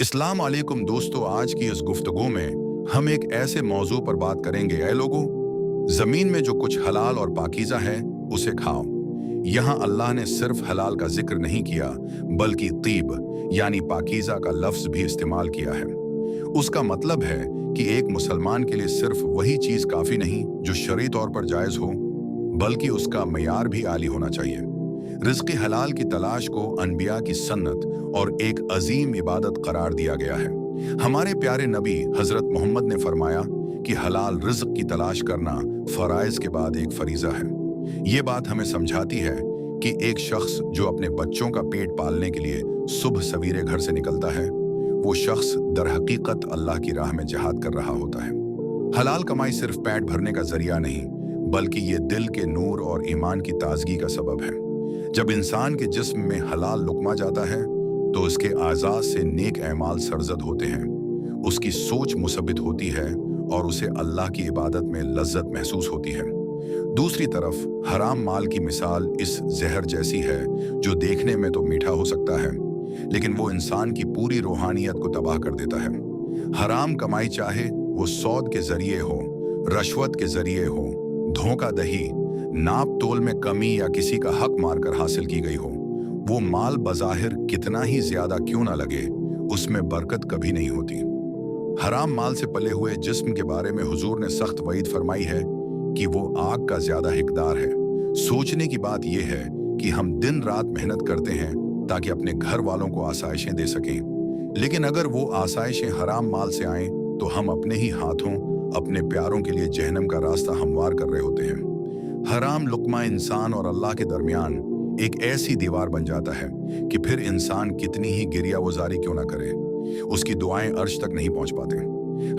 अस्सलाम वालेकुम दोस्तों, आज की इस गुफ्तगू में हम एक ऐसे मौजू पर बात करेंगे। ऐ लोगों, जमीन में जो कुछ हलाल और पाकीज़ा है उसे खाओ। यहाँ अल्लाह ने सिर्फ हलाल का जिक्र नहीं किया, बल्कि तीब यानी पाकीज़ा का लफ्ज़ भी इस्तेमाल किया है। उसका मतलब है कि एक मुसलमान के लिए सिर्फ वही चीज़ काफ़ी नहीं जो शरई तौर पर जायज़ हो, बल्कि उसका मयार भी आली होना चाहिए। रिज़्क़ हलाल की तलाश को अनबिया की सन्नत और एक अजीम इबादत करार दिया गया है। हमारे प्यारे नबी हज़रत मोहम्मद ने फरमाया कि हलाल रिज़्क़ की तलाश करना फ़राइज़ के बाद एक फरीज़ा है। ये बात हमें समझाती है कि एक शख्स जो अपने बच्चों का पेट पालने के लिए सुबह सवेरे घर से निकलता है, वो शख्स दर हकीकत अल्लाह की राह में जिहाद कर रहा होता है। हलाल कमाई सिर्फ पेट भरने का जरिया नहीं, बल्कि ये दिल के नूर और ईमान की ताजगी का सबब है। जब इंसान के जिस्म में हलाल लुक़मा जाता है तो उसके आज़ा से नेक एमाल सरजद होते हैं, उसकी सोच मुसब्बित होती है और उसे अल्लाह की इबादत में लज्जत महसूस होती है। दूसरी तरफ हराम माल की मिसाल इस जहर जैसी है जो देखने में तो मीठा हो सकता है, लेकिन वो इंसान की पूरी रूहानियत को तबाह कर देता है। हराम कमाई चाहे वो सौद के जरिए हो, रश्वत के जरिए हो, धोखा दही, नाप तोल में कमी या किसी का हक मारकर हासिल की गई हो, वो माल बज़ाहिर कितना ही ज्यादा क्यों ना लगे, उसमें बरकत कभी नहीं होती। हराम माल से पले हुए जिस्म के बारे में हुजूर ने सख्त वईद फरमाई है कि वो आग का ज्यादा हिकदार है। सोचने की बात यह है कि हम दिन रात मेहनत करते हैं ताकि अपने घर वालों को आसाइशें दे सकें, लेकिन अगर वो आसाइशें हराम माल से आएं तो हम अपने ही हाथों अपने प्यारों के लिए जहन्नम का रास्ता हमवार कर रहे होते हैं। हराम लुक़मा इंसान और अल्लाह के दरमियान एक ऐसी दीवार बन जाता है कि फिर इंसान कितनी ही गिरिया वजारी क्यों ना करे, उसकी दुआएं अर्श तक नहीं पहुंच पाते।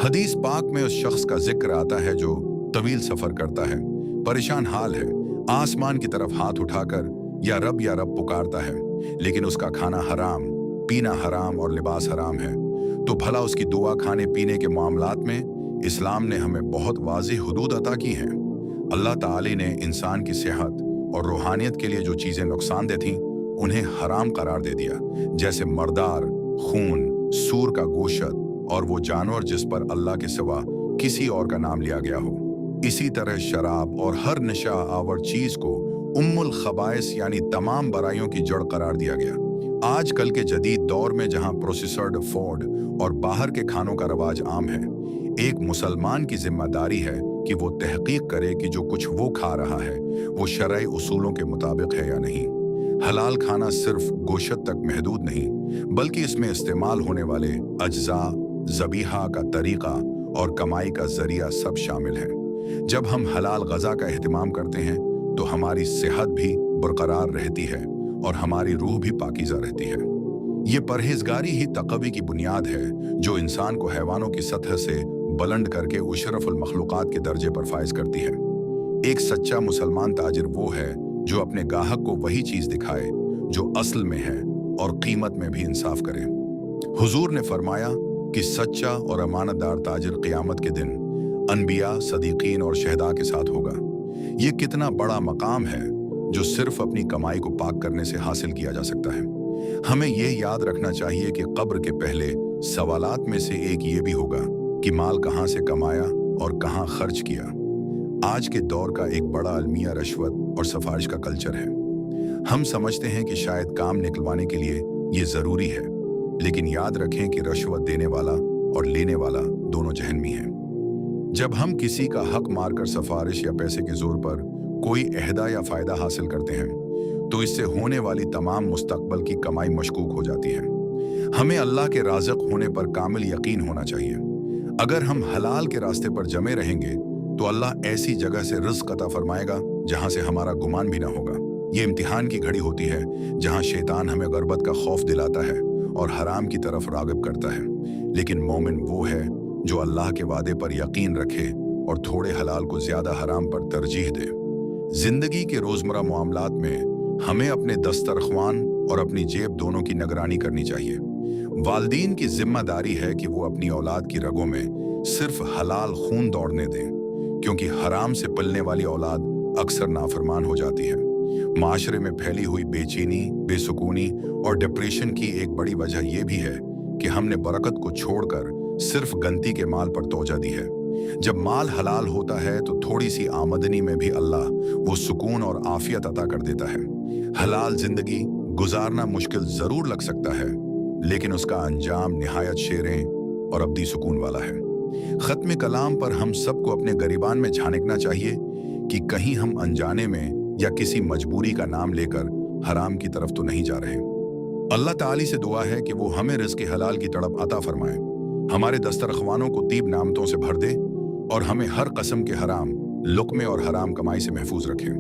हदीस पाक में उस शख्स का जिक्र आता है जो तवील सफर करता है, परेशान हाल है, आसमान की तरफ हाथ उठाकर या रब पुकारता है, लेकिन उसका खाना हराम, पीना हराम और लिबास हराम है। तो भला उसकी दुआ खाने पीने के मामलात में इस्लाम ने हमें बहुत वाज़ेह हुदूद अता की हैं। अल्लाह ताला ने इंसान की सेहत और रूहानियत के लिए जो चीज़ें नुकसानदेह थीं, उन्हें हराम करार दे दिया, जैसे मर्दार, खून, सूर का गोश्त और वो जानवर जिस पर अल्लाह के सिवा किसी और का नाम लिया गया हो। इसी तरह शराब और हर नशा आवर चीज़ को उम्मुल खबाइस यानी तमाम बुराइयों की जड़ करार दिया गया। आजकल के जदीद दौर में जहां प्रोसेसर्ड फूड और बाहर के खानों का रवाज आम है, एक मुसलमान की जिम्मेदारी है कि वो तहकीक करे कि जो कुछ वो खा रहा है वो शरई उसूलों के मुताबिक है या नहीं। हलाल खाना सिर्फ गोश्त तक महदूद नहीं, बल्कि इसमें इस्तेमाल होने वाले अज्जा, ज़बीहा का तरीका और कमाई का जरिया सब शामिल है। जब हम हलाल गज़ा का एहतमाम करते हैं तो हमारी सेहत भी बरकरार रहती है और हमारी रूह भी पाकीज़ा रहती है। ये परहेजगारी ही तक़वी की बुनियाद है जो इंसान को हैवानों की सतह से बुलंद करके उशरफुल मखलूक़ात के दर्जे पर फाइज करती है। एक सच्चा मुसलमान ताजिर वो है जो अपने गाहक को वही चीज़ दिखाए जो असल में है और कीमत में भी इंसाफ करे। हुजूर ने फरमाया कि सच्चा और अमानतदार ताजिर क़यामत के दिन अनबिया, सदीकीन और शहदा के साथ होगा। ये कितना बड़ा मकाम है जो सिर्फ अपनी कमाई को पाक करने से हासिल किया जा सकता है। हमें यह याद रखना चाहिए कि कब्र के पहले सवालात में से एक ये भी होगा कि माल कहाँ से कमाया और कहाँ खर्च किया। आज के दौर का एक बड़ा अलमिया रश्वत और सिफारिश का कल्चर है। हम समझते हैं कि शायद काम निकलवाने के लिए ये ज़रूरी है, लेकिन याद रखें कि रश्वत देने वाला और लेने वाला दोनों जहन्मी हैं। जब हम किसी का हक मारकर सिफारिश या पैसे के जोर पर कोई अहदा या फ़ायदा हासिल करते हैं तो इससे होने वाली तमाम मुस्तकबल की कमाई मशकूक हो जाती है। हमें अल्लाह के राज़िक होने पर कामिल यकीन होना चाहिए। अगर हम हलाल के रास्ते पर जमे रहेंगे तो अल्लाह ऐसी जगह से रिज़्क़ अता फरमाएगा जहां से हमारा गुमान भी ना होगा। ये इम्तिहान की घड़ी होती है जहां शैतान हमें गुर्बत का खौफ दिलाता है और हराम की तरफ राग़िब करता है, लेकिन मोमिन वो है जो अल्लाह के वादे पर यकीन रखे और थोड़े हलाल को ज्यादा हराम पर तरजीह दे। जिंदगी के रोजमर्रा मामलात में हमें अपने दस्तरख्वान और अपनी जेब दोनों की निगरानी करनी चाहिए। वालिदैन की जिम्मेदारी है कि वो अपनी औलाद की रगों में सिर्फ हलाल खून दौड़ने दें, क्योंकि हराम से पलने वाली औलाद अक्सर नाफरमान हो जाती है। माशरे में फैली हुई बेचैनी, बेसुकूनी और डिप्रेशन की एक बड़ी वजह यह भी है कि हमने बरकत को छोड़कर सिर्फ गंती के माल पर तवज्जो दी है। जब माल हलाल होता है तो थोड़ी सी आमदनी में भी अल्लाह वो सुकून और आफियत अता कर देता है। हलाल जिंदगी गुजारना मुश्किल जरूर लग सकता है, लेकिन उसका अंजाम निहायत शेरें और अब्दी सुकून वाला है। खत्म कलाम पर हम सबको अपने गरीबान में झांकना चाहिए कि कहीं हम अनजाने में या किसी मजबूरी का नाम लेकर हराम की तरफ तो नहीं जा रहे। अल्लाह ताली से दुआ है कि वो हमें रिज़्क़ हलाल की तड़प अता फरमाए, हमारे दस्तरख्वानों को तीब नामतों से भर दे और हमें हर कस्म के हराम लुक्मे और हराम कमाई से महफूज रखें।